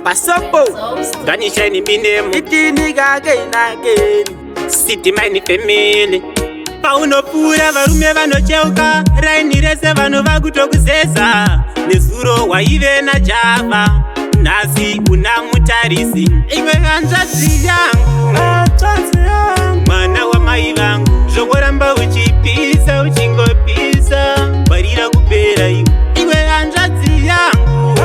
Pasopo Gunshine in my name. Itiniga again. City mine family. Pauno pura varume vanocheuka raini rese vanova kutokusesa nezuro waive na java nhasi una mutarisi iwe hanzvadzi yangu mwana wamai vangu zvokoramba uchipisa uchingopisa barira kupera iwe hanzvadzi yangu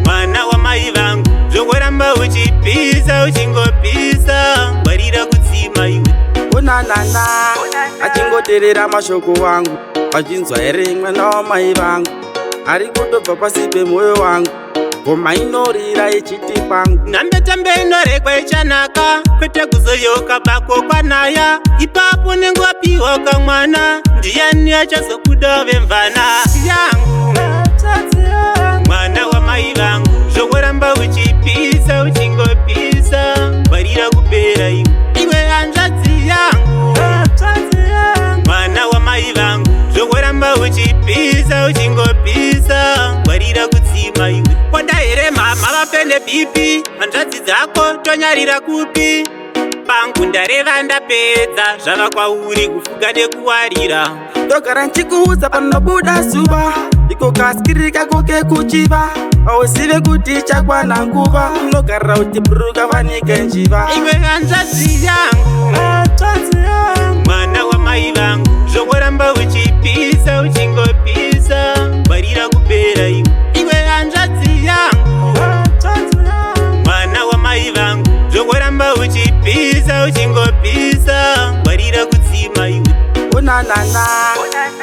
mwana wamai vangu zvokoramba uchipisa uchingopisa barira kutsima iwe unanana achingoteerera mashoko wangu achinzwa here mwana wamai vangu ari kutobva pasi pemwoyo wangu ngoma inorira ichiti kwangu nhambetambe inorekwa ichanaka kwete kuzoyoka bako kwanaya ipapo nengopiwa kamwana ndiani achazokuda vemvana yangu mwana wamai vangu zvokoramba uchipisa uchingopisa barira kupera iwe hanzvadzi yangu mwana wamai vangu zvokoramba uchipisa uchingopisa barira kutsima iwe koda here mama vapende bipi hanzvadzi dzako tonyarira kupi pangu ndareva ndapedza zvava kwauri kufuga nekuwarira ndogara nchikuudza panobuda zuva iko kasikirika koke kuchiva auzive kuti chakwana nguva unogarira utiburuka vanike njiva iwe hanzvadzi yangu mwana wamai vangu zvokoramba uchipisa uchingopisa barira kupera iwe hanzvadzi yangu mwana wamai vangu zvokoramba uchipisa uchingopisa barira kutsima iwe unanana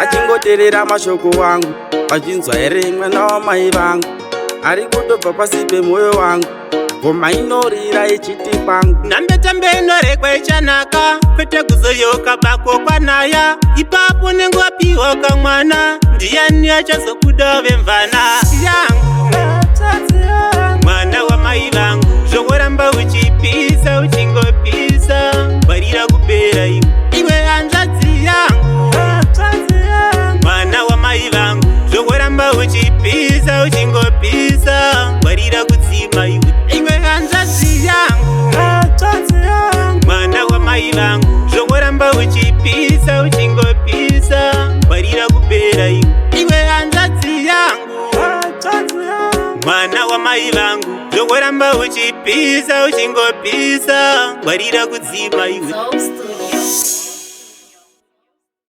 achingoteerera mashoko wangu achinzwa here mwana wamai vangu ari kutobva pasi pemwoyo wangu ngoma inorira ichiti kwangu nhambetambe inorekwa ichanaka kwete kuzoyoka bako kwanaya ipapo nengopiwa kamwana ndiani achazokuda vemvana yangu mwana wamai vangu zvokoramba uchipisa uchingopisa barira kupera iwe hanzvadzi yangu mwana wamai vangu zvokoramba uchipisa uchingopisa barira kutsima iwe hanzvadzi yangu mwana wamai vangu zvokoramba uchipisa uchingopisa barira kupera iwe hanzvadzi yangu mwana wamai vangu zvokoramba uchipisa uchingopisa barira kudzima iwe.